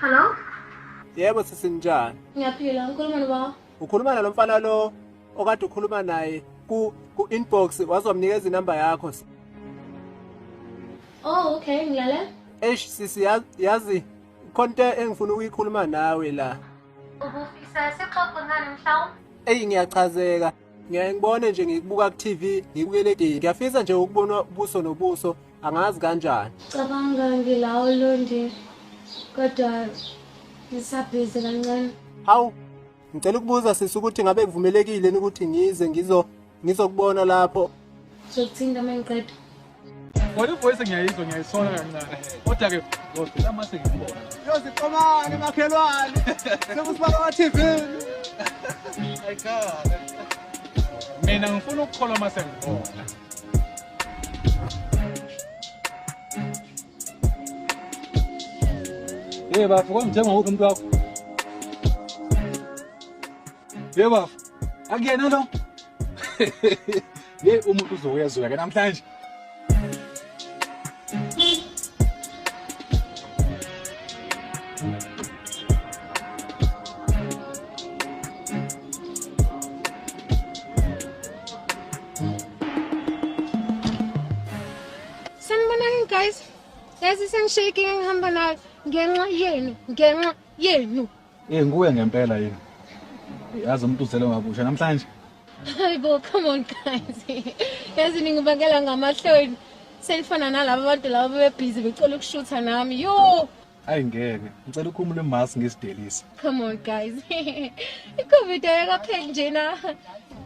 Hello? Yebo sisinjani? Ngiyaphila, ngikhuluma noba. Ukhuluma nalo mfana lo okade ukhuluma naye ku inbox wazomnikeza inamba yakho. Oh, okay, ngilale. Sisi yazi konke engifuna ukuyikhuluma nawe la. Ubufisa sixoxe ngani mhlawumbe? Ngiyachazeka. Ngiyangibone nje ngikubuka ku TV, ngikubukele TV. Ngiyafisa nje ukubona ubuso nobuso, angazi kanjani. Cabanga ngilawo Londi. Kodwa ngisabhizi kancane. Hawu, ngicela ukubuza sisi ukuthi ngabe kuvumelekile ukuthi ngize ngizokubona lapho. Sokuthinta mangiqeda. Kodwa voice ngiyayisona kancane. Kodwa ke ngizocela mase ngibona. Yozixomane makhelwane. Sekusibaka kwa TV. Ayikhala. Mina ngifuna ukukholwa mase ngibona. Bafu kwamthenga nguphi umuntu wakho? Bafu. Akuyena lo. Umuntu uzoyazuka ke namhlanje. Sanibonani guys. Yazi sengishake ngihamba nayo ngenxa yenu. Nguwe ngempela yini. Yazi umuntu uzele ngabusha namhlanje. Hayibo, come on guys. Yazi ningibangela ngamahloni. Selifana nalabo abantu labo bebhizi becela ukushutha nami. Yo! Hayi ngeke. Ngicela ukhumule mask ngesidelisi. Come on guys. I-COVID ayakapheli nje na.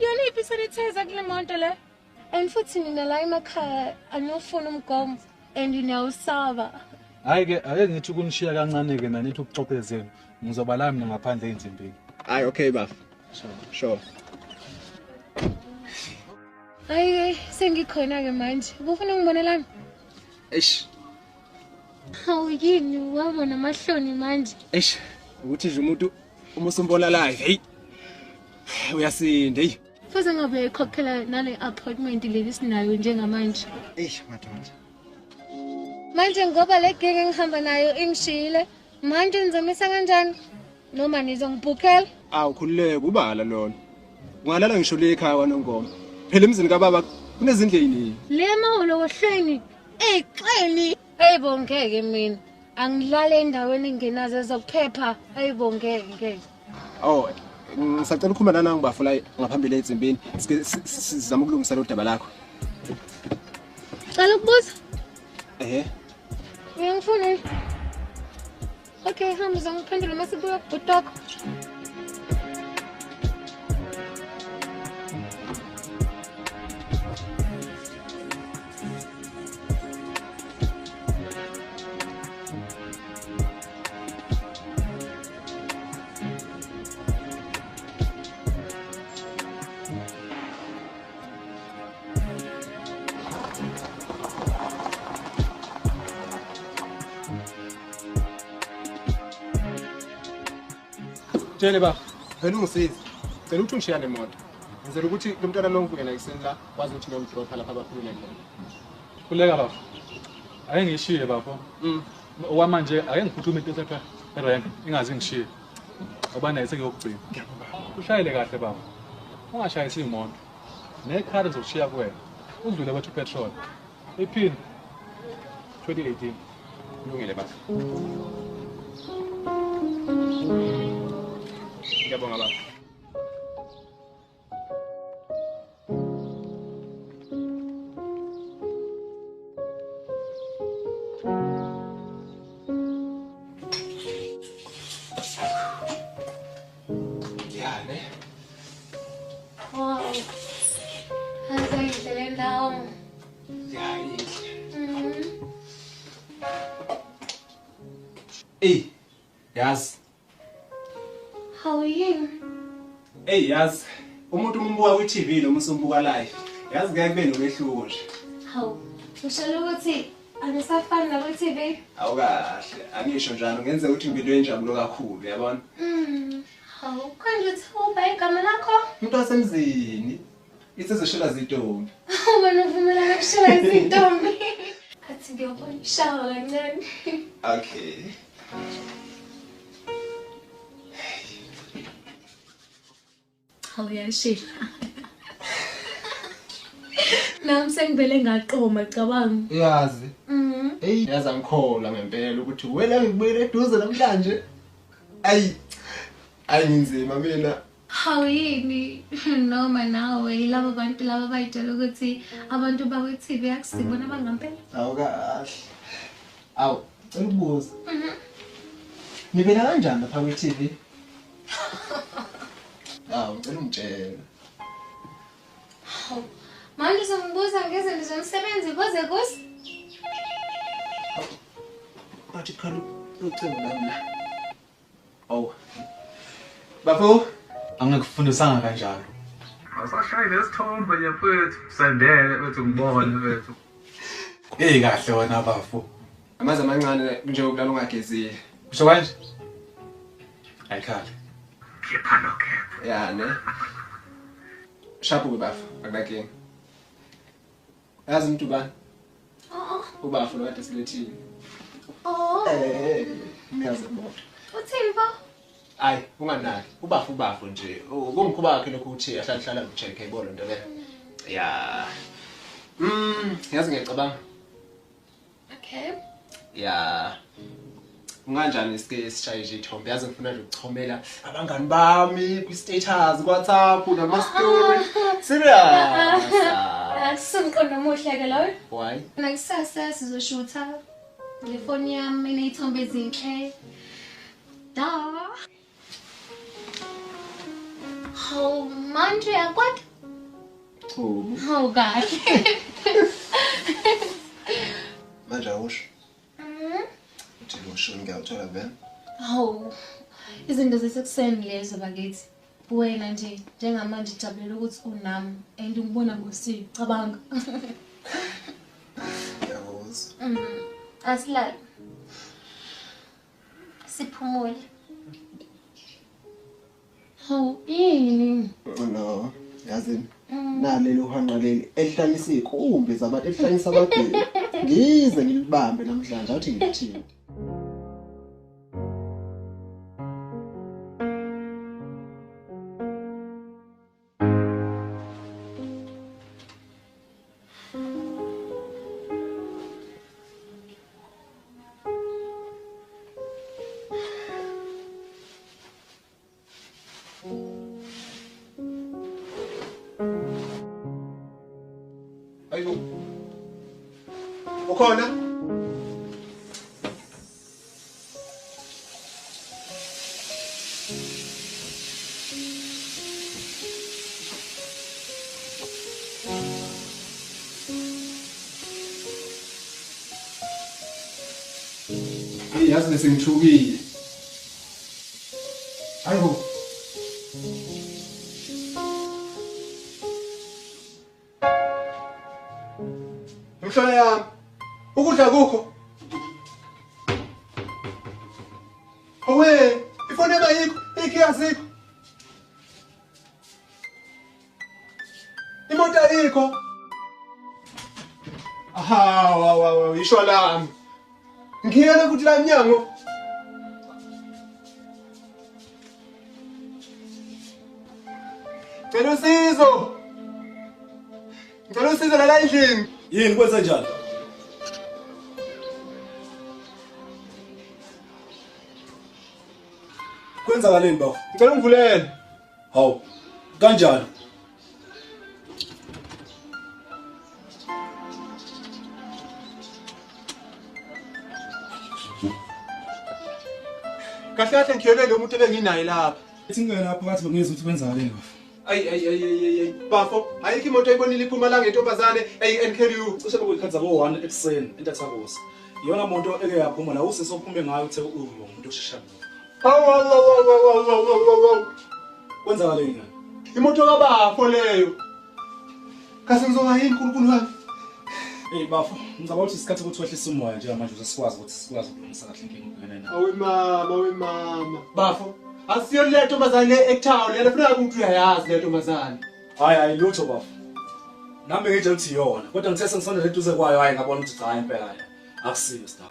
Yona iphi sanitizer kule monto le? And futhi nina la emakhaya anofuna umgomo and niyawusaba. Hayi ke ake ngithi ukunishiya kancane ke nanithi ukuxoxezeni. Ngizoba la mina ngaphandle enzimbini. Hayi okay bafo. Sure. Hayi sengikhona ke manje. Ubufuna ngibonelani? Hawu yini wabona amahloni manje? Ukuthi nje umuntu umusumbona live. Hey. Uyasinda hey. Futhi ngabe ekhokhela nale appointment leli sinayo njengamanje. Madoda. Manje ngoba le gig engihamba nayo ingishile, manje nizomisa kanjani? Noma nizongibhukhela? Awukhululeke ubala lona. Ungalala ngisho le ekhaya kwaNongoma. Phela emzini kaBaba kunezindle eziningi. Le maholo wohlweni exeni. Hayibo ngeke mina. Angilale endaweni engenazo zokuphepha. Hayibo ngeke. Oh, ngisacela ukukhuluma nana ngibafula ngaphambili ezimbini. Sizama ukulungisa lo daba lakho. Cela ukubuza? Ngiyangifuna. Okay, hamba uzongiphendula mase buya kubhutoko. Tshele ba, vele ungisize. Cela ukuthi ungishiya nemoto. Ngizela ukuthi lo mntwana lo ngivukela ekseni la kwazi ukuthi ngiyomdropa lapha abakhulule khona. Khuleka bafo. Ake ngishiye bafo. Okwamanje ake ngiphuthume into esepha erank ingazi ngishiye. Ngoba naye sengiyokugcina. Ushayele kahle baba. Ungashayisi imoto. Nekhari ngizokushiya kuwena. Udlule bathu petrol. Iphini 2018. Kulungile baba. Ngiyabonga baba. Yani. Wow. Hazayindlela ndawo. Yani. Yazi. How are you? Yazi. Umuntu umbuka ku TV noma usumbuka live. Yazi ngeke kube nomehluko nje. Hawu. Ushalo ukuthi anisafani nabo TV? Awukahle. Angisho njalo ngenze ukuthi impilo enjabulo kakhulu, yabona? Hawu, kanje uthuba igama lakho? Umuntu wasemzini. Isizoshola zitombi. Wena uvumela ukushela izintombi. Athi ngiyobona ishawa kancane. Okay. Awuyashila. Nami sengivele ngaqoma cabanga. Yazi. Hey, yazi angikholwa ngempela ukuthi wena ngibuyele eduze namhlanje. Ayinzima mina. Hawini noma nawe labo bantu laba bayitshela ukuthi abantu bakwe-TV akusibona abangampela. Awukahle. Awu, cela ukubuza. Nivela kanjani lapha kwe-TV? Ngicela ungitshele. Manje sengibuza ngezinto zomsebenzi koze kusi. Athi khalo ucingo lami. Awu. Bafo, Angikufundisanga kanjalo. Awusashayi nesithombe nyafethu, sendele wethu ngibone wethu. Kahle wena bafo. amazi amancane nje ukulala ungagezile. Kusho kanje? Ayikhali. Khipha lokho. Ya ne. Shapu bafo, akunakinga. Yazi umuntu bani? Ubafo lo kade silethile. Ngiyazibona. Uthini ba? Ayi, unganaki. Ubafo nje. Kumkhuba wakhe lokho uthi ahlala ucheck ayibona into le. Ya. Yazi ngiyacabanga. Okay. Ya. Unganjani isike sishaye nje ithombe yazi ngifuna nje ukuchomela abangani bami ku status ku WhatsApp nama story. Serious. Akusumqondo omuhle ke loyo. Why? Nakusasa sizoshutha. Ngefoni yami eneyithombe ezinhle. Da. Oh, manje akwat. Oh God. Manje awusho. Uthi usho ngiyawuthola vele. Oh. Izinto zesekuseni lezo bakithi. Wena nje njengamanje jabulela ukuthi unami and ungibona ngosicabanga. Yawuzi. Asilala. Siphumule. Oh, yini? No, yazi nalelo uhanqa leli elihlanisa izikhumbi zabantu elihlanisa ababheki. Ngize ngilibambe namhlanje athi ngithini. Ayibo. Ukhona? Yazi nesengithukile. Ayibo. Mhlona yami. Ukudla kukho. Owe, ifoni ayikho, ikiyazikho. Imoto ayikho. Aha, wa, isho lami. Ngiyena ukuthi la mnyango. Ngicela usizo. Ngicela usizo la endlini. Yini kwenza njani? Kwenzakaleni bafo? Ngicela ungivulele. Hawu. Kanjani? Kahle kahle ngiyelele umuntu ebenginaye lapha. Ethi ngene lapha ngathi bengizwe ukuthi kwenzakaleni bafo. Ay. Bafo, ayikho imoto ayibonile iphuma la ngentombazane NKU. Cishe bekuyikhatha ko1 ekuseni entathakusa. Iyona monto eke yaphuma la usesophume ngayo uthe umuntu osheshana. Hawu. Kwenzakaleni ngani? Imoto kabafo leyo. Kasi ngizoba yini uNkulunkulu wami? Hey bafo, ngizaba ukuthi isikhathi ukuthi wehlise umoya nje manje usesikwazi ukuthi sikwazi ukulungisa kahle inkinga ubhekene nayo. Awe mama. Bafo, asiyo le ntombazane le eTown, yena ufuna ukuthi uyayazi le ntombazane. Hayi lutho bafo. Nami ngithe ukuthi iyona, kodwa ngithe sengisondele eduze kwayo hayi ngabona ukuthi cha impela akusiyo star.